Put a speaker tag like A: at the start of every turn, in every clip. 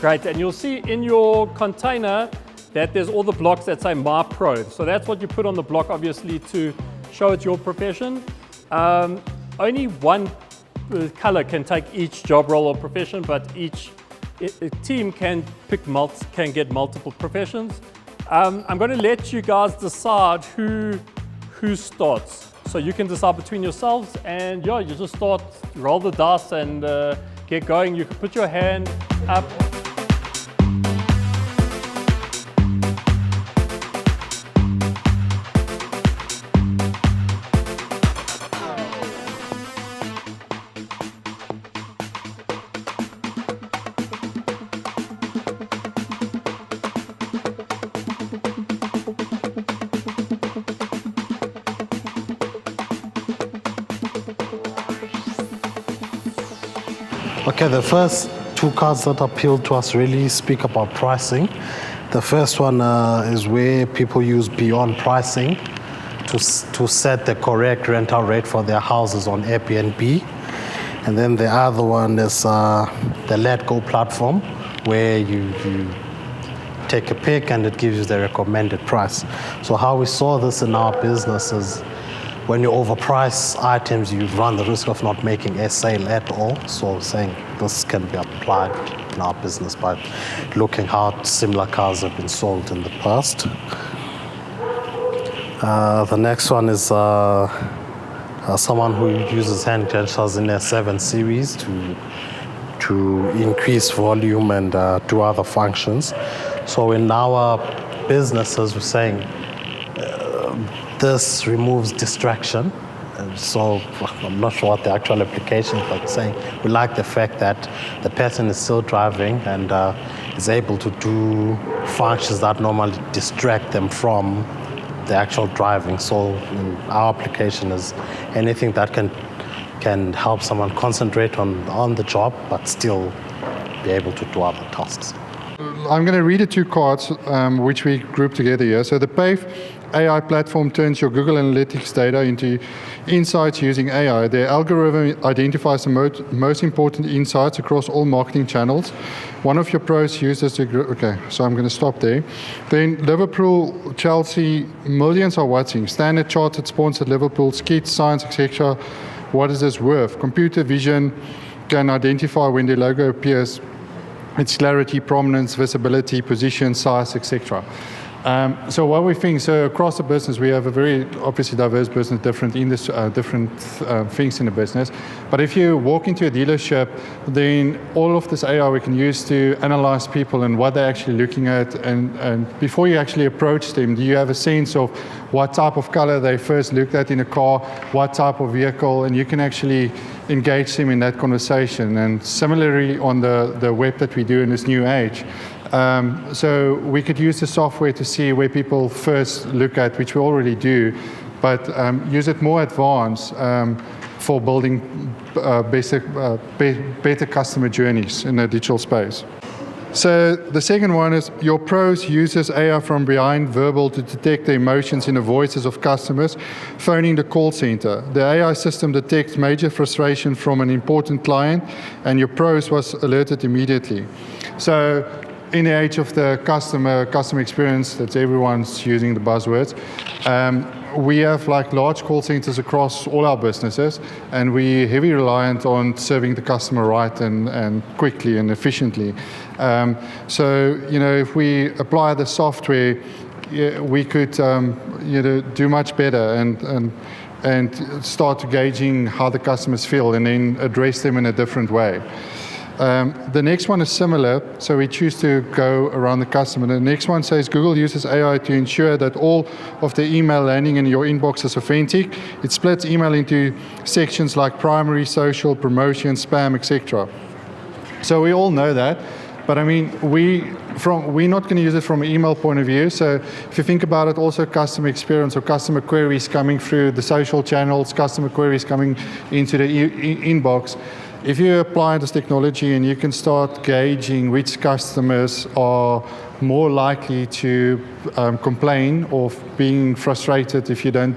A: Great, and you'll see in your container that there's all the blocks that say My Pro. So that's what you put on the block, obviously, to show it's your profession. Only one color can take each job role or profession, but each team can get multiple professions. I'm going to let you guys decide who starts. So you can decide between yourselves, and yeah, you just start, roll the dice and get going. You can put your hand up.
B: Okay, the first two cards that appeal to us really speak about pricing. The first one is where people use beyond pricing to set the correct rental rate for their houses on Airbnb. And then the other one is the Let Go platform, where you take a pick and it gives you the recommended price. So how we saw this in our business is when you overprice items, you run the risk of not making a sale at all. So saying this can be applied in our business by looking how similar cars have been sold in the past. The next one is someone who uses hand gestures in their 7 Series to increase volume and do other functions. So in our businesses, we're saying this removes distraction. So I'm not sure what the actual application is, but saying we like the fact that the person is still driving and is able to do functions that normally distract them from the actual driving. So our application is anything that can help someone concentrate on the job, but still be able to do other tasks.
C: I'm going to read the 2 cards which we grouped together here. So the PAVE AI platform turns your Google Analytics data into insights using AI. The algorithm identifies the most important insights across all marketing channels. One of your pros uses okay, so I'm going to stop there. Then Liverpool, Chelsea, millions are watching. Standard Chartered sponsored Liverpool, skits, signs, etc. What is this worth? Computer vision can identify when the logo appears, its clarity, prominence, visibility, position, size, etc. So what we think, so across the business, we have a very obviously diverse business, different things in the business. But if you walk into a dealership, then all of this AI we can use to analyze people and what they're actually looking at. And before you actually approach them, do you have a sense of what type of color they first looked at in a car, what type of vehicle, and you can actually engage them in that conversation. And similarly on the web that we do in this new age. So we could use the software to see where people first look at, which we already do, but use it more advanced for building better customer journeys in the digital space. So the second one is your pros uses AI from behind verbal to detect the emotions in the voices of customers phoning the call center. The AI system detects major frustration from an important client, and your pros was alerted immediately. So in the age of the customer experience, that everyone's using the buzzwords, we have like large call centers across all our businesses, and we heavily reliant on serving the customer right and quickly and efficiently. So if we apply the software, we could do much better and start gauging how the customers feel and then address them in a different way. The next one is similar, so we choose to go around the customer. The next one says Google uses AI to ensure that all of the email landing in your inbox is authentic. It splits email into sections like primary, social, promotion, spam, etc. So we all know that, but I mean, we're not going to use it from an email point of view. So if you think about it, also customer experience or customer queries coming through the social channels, customer queries coming into the inbox. If you apply this technology and you can start gauging which customers are more likely to complain or being frustrated if you don't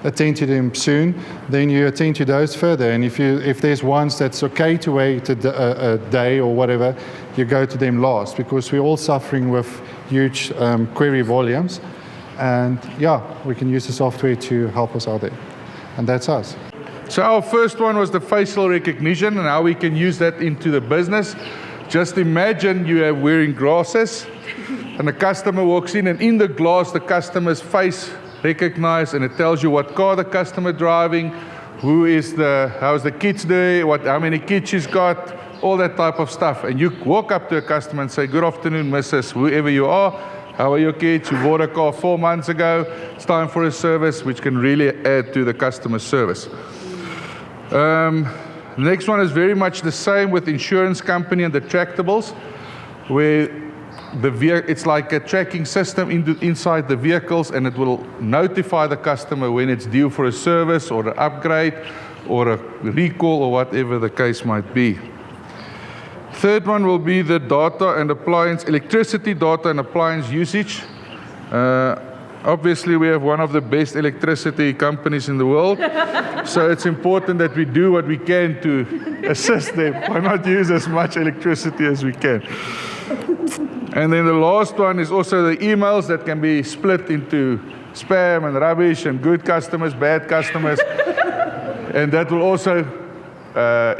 C: attend to them soon, then you attend to those further. And if there's ones that's okay to wait a day or whatever, you go to them last, because we're all suffering with huge query volumes. And yeah, we can use the software to help us out there. And that's us.
D: So our first one was the facial recognition and how we can use that into the business. Just imagine you are wearing glasses and a customer walks in the glass the customer's face recognized, and it tells you what car the customer driving, how's the kids doing, how many kids she's got, all that type of stuff. And you walk up to a customer and say, "Good afternoon, Mrs. whoever you are. How are your kids? You bought a car 4 months ago. It's time for a service," which can really add to the customer service. The next one is very much the same with insurance company and the tractables, where it's like a tracking system inside the vehicles, and it will notify the customer when it's due for a service or an upgrade or a recall or whatever the case might be. Third one will be the data and appliance, electricity data and appliance usage. Obviously, we have one of the best electricity companies in the world, so it's important that we do what we can to assist them by not use as much electricity as we can. And then the last one is also the emails that can be split into spam and rubbish and good customers, bad customers, and that will also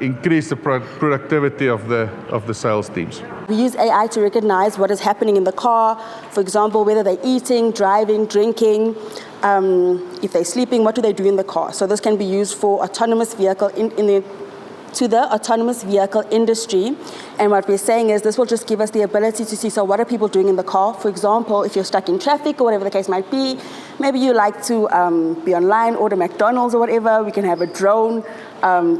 D: increase the productivity of the sales teams.
E: We use AI to recognize what is happening in the car. For example, whether they're eating, driving, drinking, if they're sleeping, what do they do in the car? So this can be used for autonomous vehicle to the autonomous vehicle industry. And what we're saying is this will just give us the ability to see, so what are people doing in the car? For example, if you're stuck in traffic or whatever the case might be, maybe you like to be online, order McDonald's or whatever, we can have a drone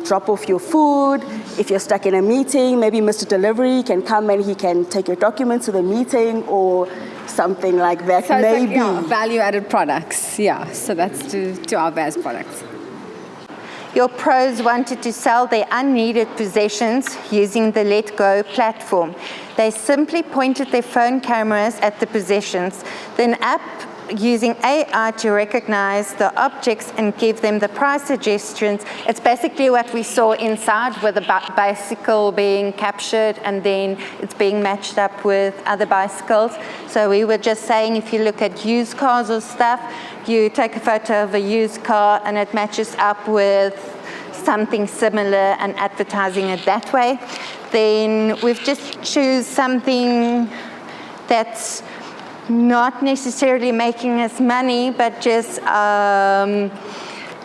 E: drop off your food. If you're stuck in a meeting, maybe Mr. Delivery can come and he can take your documents to the meeting or something like that.
F: So
E: maybe.
F: it's like, value-added products, so that's to our VAS products.
G: Your pros wanted to sell their unneeded possessions using the Let Go platform. They simply pointed their phone cameras at the possessions. The app using AI to recognize the objects and give them the price suggestions. It's basically what we saw inside with the bicycle being captured and then it's being matched up with other bicycles. So we were just saying, if you look at used cars or stuff, you take a photo of a used car and it matches up with something similar and advertising it that way. Then we've just choose something that's not necessarily making us money, but just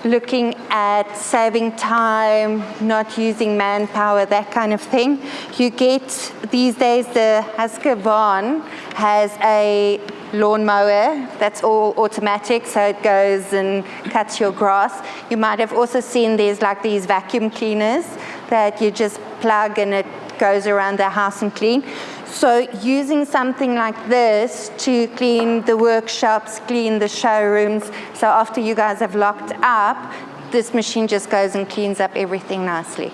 G: looking at saving time, not using manpower, that kind of thing. You get, these days, the Husqvarna has a lawnmower that's all automatic, so it goes and cuts your grass. You might have also seen there's like these vacuum cleaners that you just plug and it goes around the house and clean. So using something like this to clean the workshops, clean the showrooms, so after you guys have locked up, this machine just goes and cleans up everything nicely.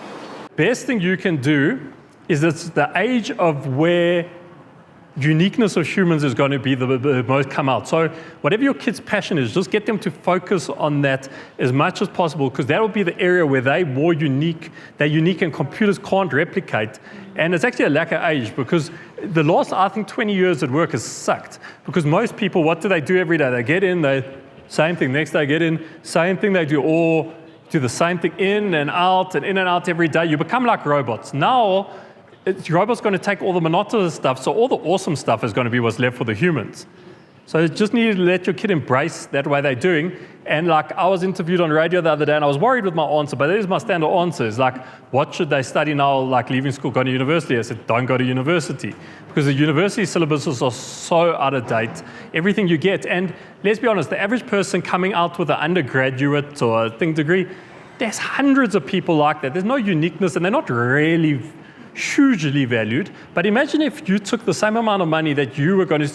A: Best thing you can do is it's the age of where uniqueness of humans is going to be the most come out. So whatever your kid's passion is, just get them to focus on that as much as possible, because that will be the area where they're more unique. They're unique and computers can't replicate. And it's actually a lack of age, because the last, I think, 20 years at work has sucked. Because most people, what do they do every day? They get in, same thing, next day get in, same thing they do, or do the same thing in and out every day. You become like robots. Now, robots going to take all the monotonous stuff, so all the awesome stuff is going to be what's left for the humans. So you just need to let your kid embrace that way they're doing. And like, I was interviewed on radio the other day, and I was worried with my answer, but there's my standard answer. It's like, what should they study now, like leaving school, going to university? I said, don't go to university, because the university syllabuses are so out of date. Everything you get, and let's be honest, the average person coming out with an undergraduate or a thing degree, there's hundreds of people like that. There's no uniqueness, and they're not really hugely valued. But imagine if you took the same amount of money that you were going to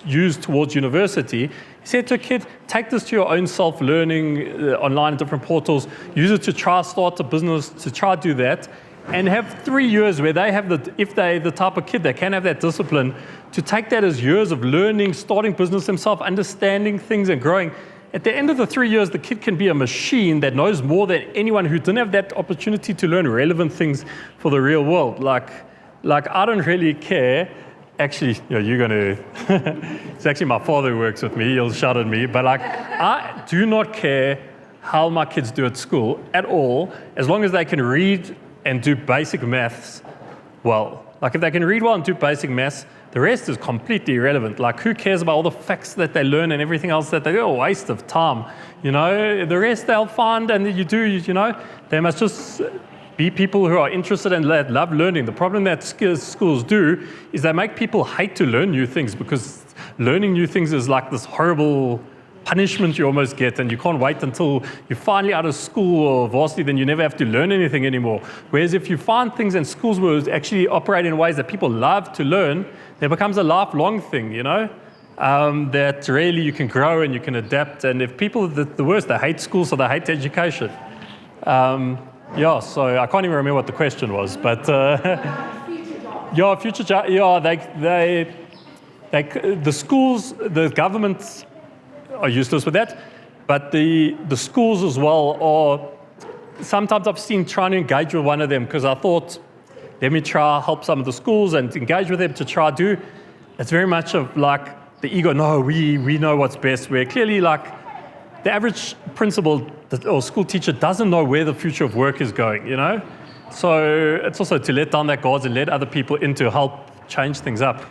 A: use towards university, said to a kid, take this to your own self-learning online in different portals, use it to try start a business, to try do that, and have 3 years where they have if they're the type of kid that can have that discipline, to take that as years of learning, starting business themselves, understanding things and growing. At the end of the 3 years, the kid can be a machine that knows more than anyone who didn't have that opportunity to learn relevant things for the real world. Like I don't really care. Actually, you're going to, it's actually my father who works with me, he'll shout at me, but I do not care how my kids do at school at all, as long as they can read and do basic maths well. Like if they can read well and do basic maths, the rest is completely irrelevant. Like who cares about all the facts that they learn and everything else that they do? A waste of time. The rest they'll find, and they must just be people who are interested and love learning. The problem that schools do is they make people hate to learn new things, because learning new things is like this horrible punishment you almost get, and you can't wait until you're finally out of school or varsity, then you never have to learn anything anymore. Whereas if you find things and schools will actually operate in ways that people love to learn, it becomes a lifelong thing, that really you can grow and you can adapt. And if people, the worst, they hate school, so they hate education. So I can't even remember what the question was, but the schools, the governments are useless with that, but the schools as well are, sometimes I've seen trying to engage with one of them, because I thought, let me try help some of the schools and engage with them to try do. It's very much of like the ego, no, we know what's best, where clearly like the average principal or school teacher doesn't know where the future of work is going, So it's also to let down that guards and let other people in to help change things up.